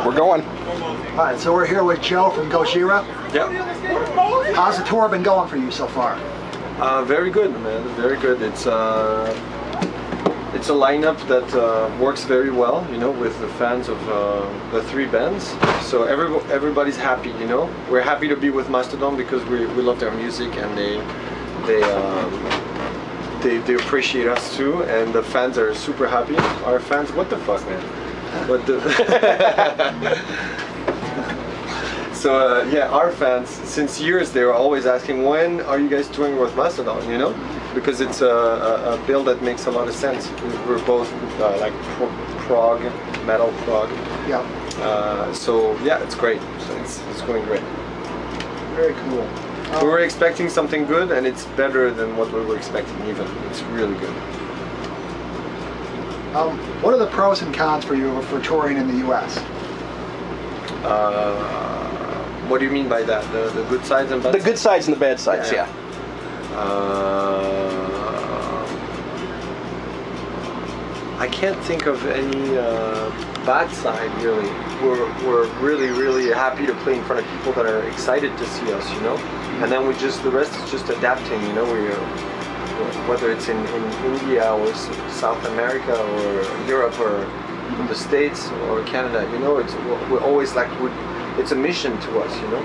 We're going. All right, so we're here with Joe from Gojira. Yep. How's the tour been going for you so far? Very good, man. Very good. It's a lineup that works very well, you know, with the fans of the three bands. So everybody's happy, you know. We're happy to be with Mastodon because we love their music and they appreciate us too, and the fans are super happy. Our fans, what the fuck, man? But so yeah, our fans, since years, they were always asking, when are you guys touring with Mastodon, you know? Because it's a bill that makes a lot of sense. We're both like prog, metal prog. Yeah. So yeah, it's great. So it's going great. Very cool. We were expecting something good, and it's better than what we were expecting even. It's really good. What are the pros and cons for you for touring in the U.S.? What do you mean by that? The good sides and bad sides? The good sides and the bad sides, yeah. I can't think of any bad side, really. We're really happy to play in front of people that are excited to see us, you know. And then the rest is just adapting, you know. Whether it's in India or South America or Europe or the States or Canada, you know, we're always like, it's a mission to us, you know.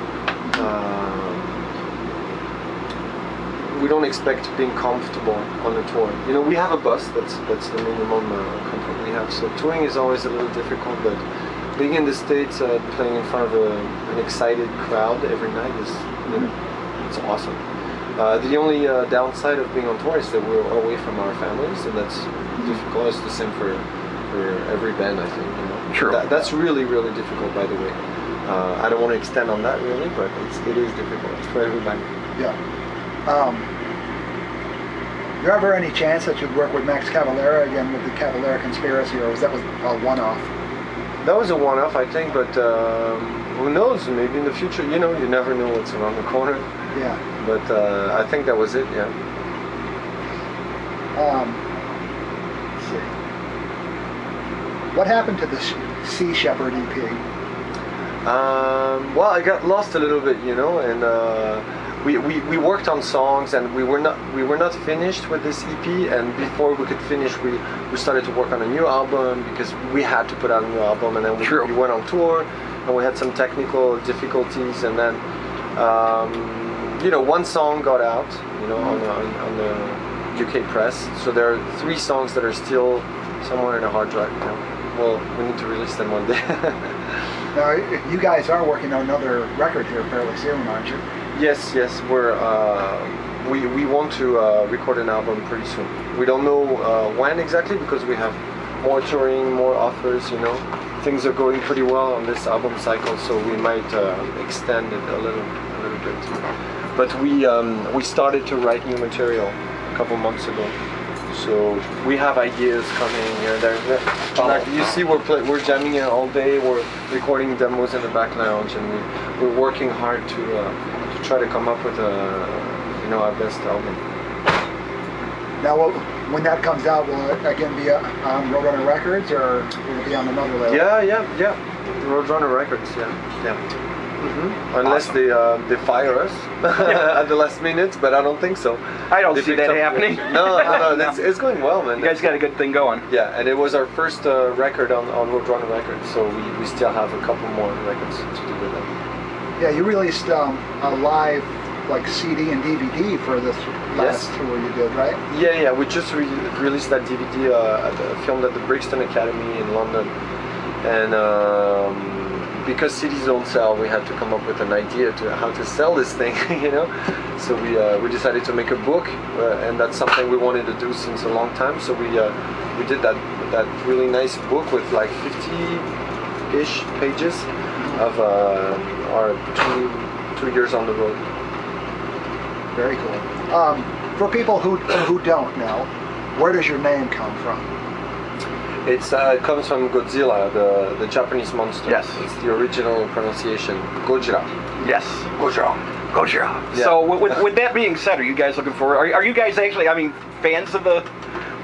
We don't expect being comfortable on the tour. You know, we have a bus, that's the minimum comfort we have. So touring is always a little difficult, but being in the States, playing in front of an excited crowd every night is, you know, it's awesome. The only downside of being on tour is that we're away from our families, and that's difficult. It's the same for every band, I think. You know? True. That's really difficult, by the way. I don't want to extend on that really, but it is difficult for every band. Yeah. Is there ever any chance that you'd work with Max Cavalera again with the Cavalera Conspiracy, or was that a one-off? That was a one-off, I think, but who knows? Maybe in the future, you know, you never know what's around the corner. Yeah. But I think that was it, yeah. Let's see. What happened to the Sea Shepherd EP? Well, I got lost a little bit, you know, and we worked on songs, and we were not finished with this EP. And before we could finish, we started to work on a new album because we had to put out a new album, and then we went on tour, and we had some technical difficulties, and then. You know, one song got out, you know, on the UK press. So there are 3 songs that are still somewhere in a hard drive. You know? Well, we need to release them one day. Now, you guys are working on another record here fairly soon, aren't you? Yes. We want to record an album pretty soon. We don't know when exactly because we have more touring, more offers. You know, things are going pretty well on this album cycle, so we might extend it a little bit. But we started to write new material a couple months ago, so we have ideas coming here and there. Like you see, we're jamming here all day. We're recording demos in the back lounge, and we're working hard to try to come up with our best album. Now, when that comes out, will it again be on Roadrunner Records, or will it be on another label? Yeah. Roadrunner Records, yeah. Unless they fire us at the last minute, but I don't think so. I don't see that happening. No, it's going well, man. You guys got a good thing going. Yeah, and it was our first record on Roadrunner Records, so we still have a couple more records to do with them. Yeah, you released a live like CD and DVD for this last tour you did, right? Yeah. We just released that DVD filmed at the Brixton Academy in London, and. Because CDs don't sell, we had to come up with an idea to how to sell this thing, you know. So we decided to make a book, and that's something we wanted to do since a long time. So we did that really nice book with like 50-ish pages of our two years on the road. Very cool. For people who don't know, where does your name come from? It comes from Godzilla, the Japanese monster. Yes. It's the original pronunciation, Gojira. Yes. Gojira. Yeah. So with that being said, are you guys looking forward? Are you guys actually, I mean, fans of the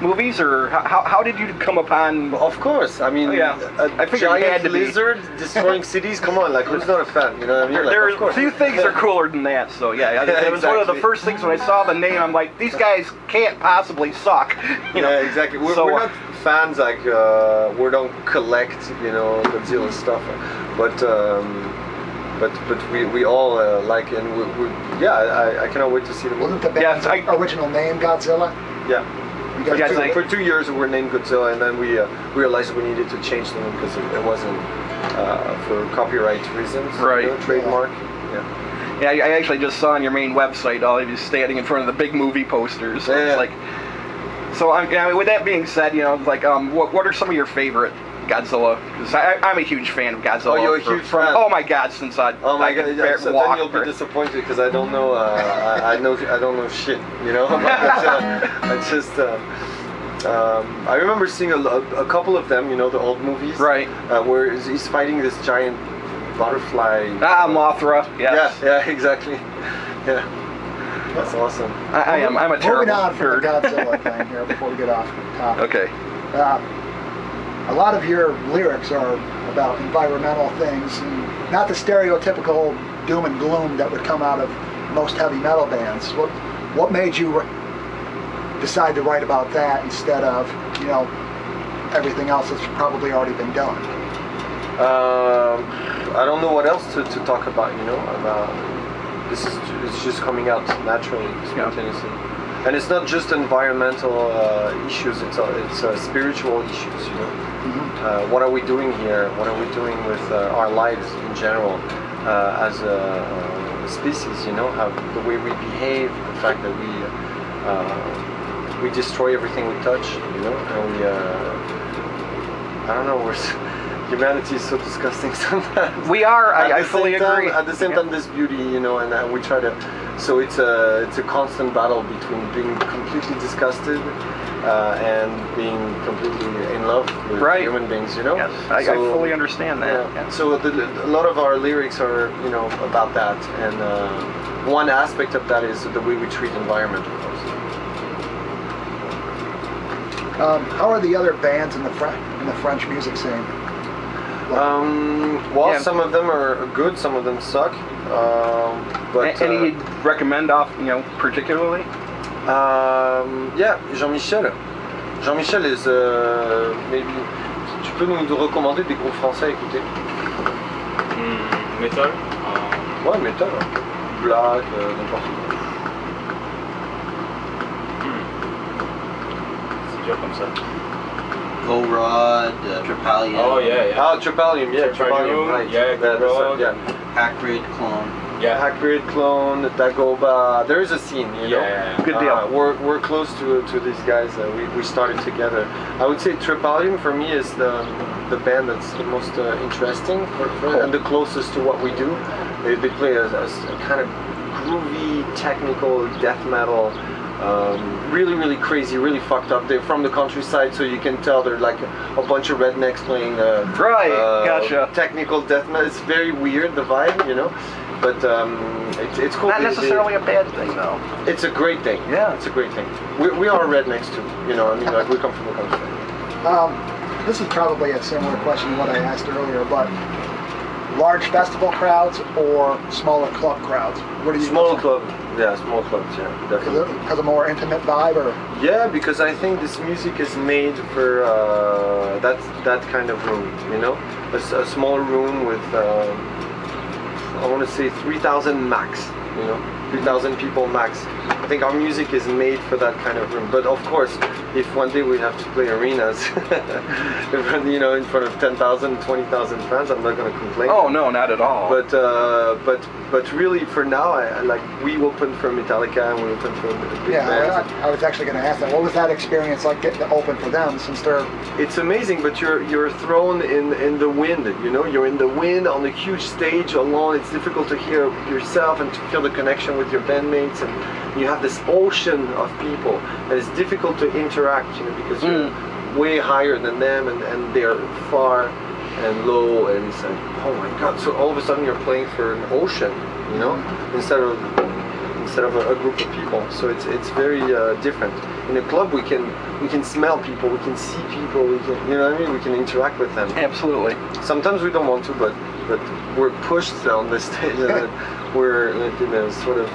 movies, or how did you come upon? Of course, I mean, I figured you had giant to be. lizard destroying cities. Come on, like who's not a fan? You know what I mean? Like, There of are course. few things are cooler than that. So yeah, it was one of the exactly. first things when I saw the name. I'm like, these guys can't possibly suck. You know? Yeah, exactly. We're not fans like we don't collect, you know, Godzilla stuff, but we all like, and I cannot wait to see the movie. Wasn't the band's original name Godzilla? Yeah. You For 2 years we were named Godzilla, and then we realized we needed to change the name because it wasn't for copyright reasons, right? You know, trademark. Yeah, I actually just saw on your main website all of you standing in front of the big movie posters. So it's like, so I mean, with that being said, you know, like, what are some of your favorite Godzilla? Because I'm a huge fan of Godzilla. Oh, you're a huge fan. Oh my God, since I so then you'll be walk. disappointed because I don't know. I don't know shit. You know, I just. I remember seeing a couple of them. You know, the old movies. Right. Where he's fighting this giant butterfly. Mothra. Yes. Yeah, exactly. Yeah. That's awesome. I'm a terrible Moving on from nerd. the Godzilla thing here before we get off topic. Okay. A lot of your lyrics are about environmental things, and not the stereotypical doom and gloom that would come out of most heavy metal bands. What made you decide to write about that instead of, you know, everything else that's probably already been done? I don't know what else to talk about. You know, it's just coming out naturally, spontaneously. And it's not just environmental issues, it's spiritual issues, you know. Mm-hmm. What are we doing here? What are we doing with our lives in general as a species, you know? The way we behave, the fact that we destroy everything we touch, you know? And I don't know, humanity is so disgusting sometimes. We are, I fully agree. At the same time, there's beauty, you know, and we try to. So it's a constant battle between being completely disgusted and being completely in love with human beings, you know. Yes, I fully understand that. Yeah. So a lot of our lyrics are, you know, about that, and one aspect of that is the way we treat environment, of course. How are the other bands in the French music scene? Some of them are good, some of them suck. But any you'd recommend off, you know, particularly? Jean-Michel. Jean-Michel is maybe. Tu peux nous recommander des groupes français à écouter? Metal. Ouais, metal. Black, n'importe quoi. C'est dur comme ça. Go Rod, Tripalium. Oh yeah. Ah, Tripalium, yeah, Tripalium, right. Yeah, Go Rod. Yeah. Hackbreed Clone. Yeah. Hackbreed Clone, Dagoba. There is a scene, you know. Yeah. Good deal. We're close to these guys. We started together. I would say Tripalium for me is the band that's the most interesting and the closest to what we do. They play a kind of groovy, technical death metal. Really crazy, really fucked up. They're from the countryside, so you can tell they're like a bunch of rednecks playing gotcha. technical death metal. It's very weird, the vibe, you know. But it's cool. Not necessarily a bad thing, though. It's a great thing. Yeah. It's a great thing. We are rednecks too, you know. I mean, like, we come from the countryside. This is probably a similar question to what I asked earlier, but large festival crowds or smaller club crowds? What do you Small clubs, yeah, definitely. Because of more intimate vibe, or? Yeah, because I think this music is made for that kind of room, you know, a small room with I want to say 3,000 max, you know, 3,000 people max. I think our music is made for that kind of room. But of course, if one day we have to play arenas, you know, in front of 10,000, 20,000 fans, I'm not going to complain. Oh no, not at all. But really, for now, we opened for Metallica and we opened for big bands. I was actually going to ask that. What was that experience like getting to open for them, since they're? It's amazing, but you're thrown in the wind. You know, you're in the wind on a huge stage alone. It's difficult to hear yourself and to feel the connection with your bandmates, and you have this ocean of people, and it's difficult to interact, you know, because you're way higher than them, and they're far and low, and it's like, oh my god. So all of a sudden you're playing for an ocean, you know, instead of instead of a group of people. So it's very different. In a club, we can smell people, we can see people, we can, you know what I mean? We can interact with them. Absolutely. Sometimes we don't want to, but we're pushed on the stage, and we're like in a sort of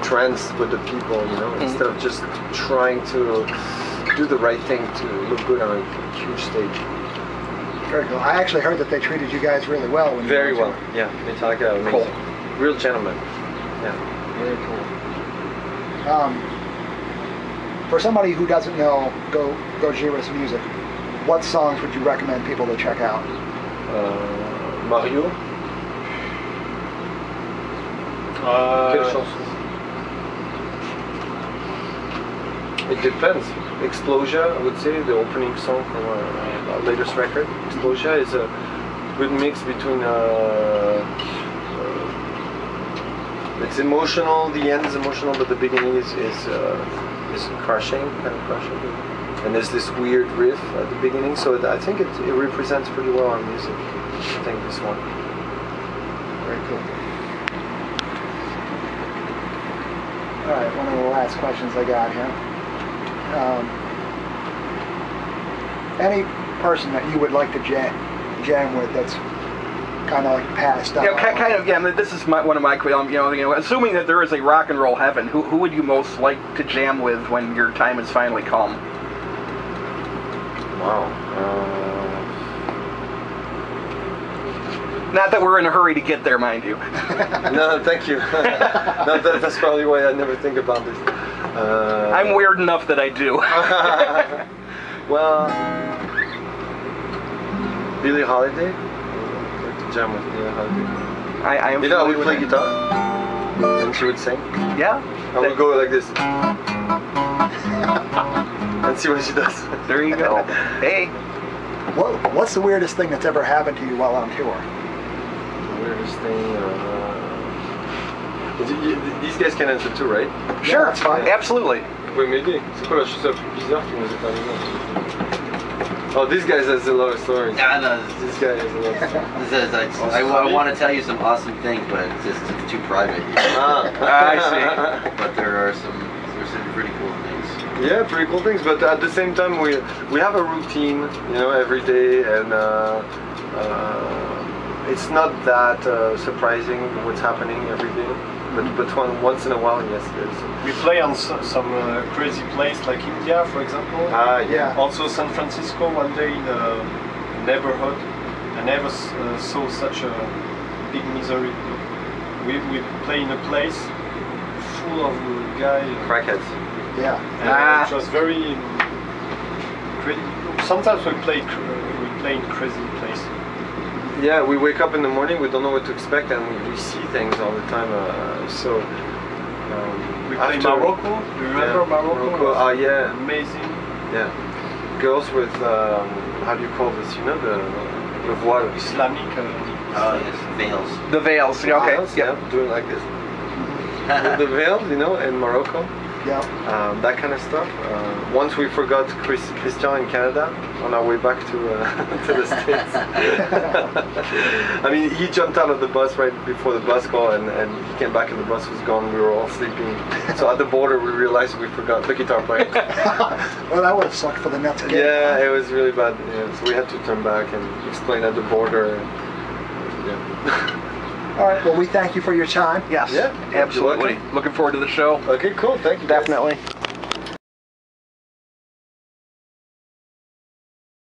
trance with the people, you know, instead of just trying to do the right thing to look good on a huge stage. Very cool. I actually heard that they treated you guys really well. When Very you well, yeah. Metallica, amazing. Cool. Real gentlemen. Yeah. Very cool. For somebody who doesn't know Gojira's music, what songs would you recommend people to check out? Mario. Quelle chanson? It depends. Explosia, I would say, the opening song from our latest record. Explosia is a good mix between it's emotional, the end is emotional, but the beginning is crushing, kind of crushing. And there's this weird riff at the beginning, so I think it represents pretty well our music. I think this one. Very cool. Alright, one of the last questions I got here. Any person that you would like to jam with that's kind of like passed up? Yeah, kind of. Yeah, this is one of my. Assuming that there is a rock and roll heaven, who would you most like to jam with when your time has finally come? Wow. Not that we're in a hurry to get there, mind you. No, thank you. No, that's probably why I never think about this. I'm weird enough that I do. Well, Billie Holiday. I'd like to jam with Billie Holiday. I am. You know, I would play guitar, and she would sing. Yeah. I would go like this, and see what she does. There you go. Hey. What's the weirdest thing that's ever happened to you while on tour? The weirdest thing. These guys can answer too, right? Sure. That's fine. Absolutely. Vous pouvez m'aider. C'est quoi la chose la plus bizarre qui nous est arrivée? Oh, this guy has a lot of stories. Yeah, no, This guy has a lot of stories. I want to tell you some awesome things, but it's too private. I see. But there's some pretty cool things. Yeah, pretty cool things. But at the same time, we have a routine, you know, every day, and it's not that surprising what's happening every day. But once in a while, yes, there's. We play on some crazy place like India, for example. Yeah. Also San Francisco one day in a neighborhood. I never saw such a big misery. We play in a place full of guys. Crackheads. Yeah. And it was very crazy. Sometimes we play in crazy place. Yeah, we wake up in the morning, we don't know what to expect, and we see things all the time. We play Morocco. Do you remember Morocco? Oh yeah. Amazing. Yeah. Girls with how do you call this? You know, the voile. Islamic. Oh yes, veils. The veils. Yeah, okay. Veils, yeah, doing like this. The veils, you know, in Morocco. Yeah. That kind of stuff. Once we forgot Christian in Canada on our way back to the States. I mean, he jumped out of the bus right before the bus call, and he came back and the bus was gone. We were all sleeping. So at the border, we realized we forgot the guitar player. Well, that would have sucked for the Nets game. Yeah, it was really bad. Yeah, so we had to turn back and explain at the border. Yeah. All right. Well, we thank you for your time. Yes. Yeah. Absolutely. Looking forward to the show. Okay, cool. Thank you. Definitely.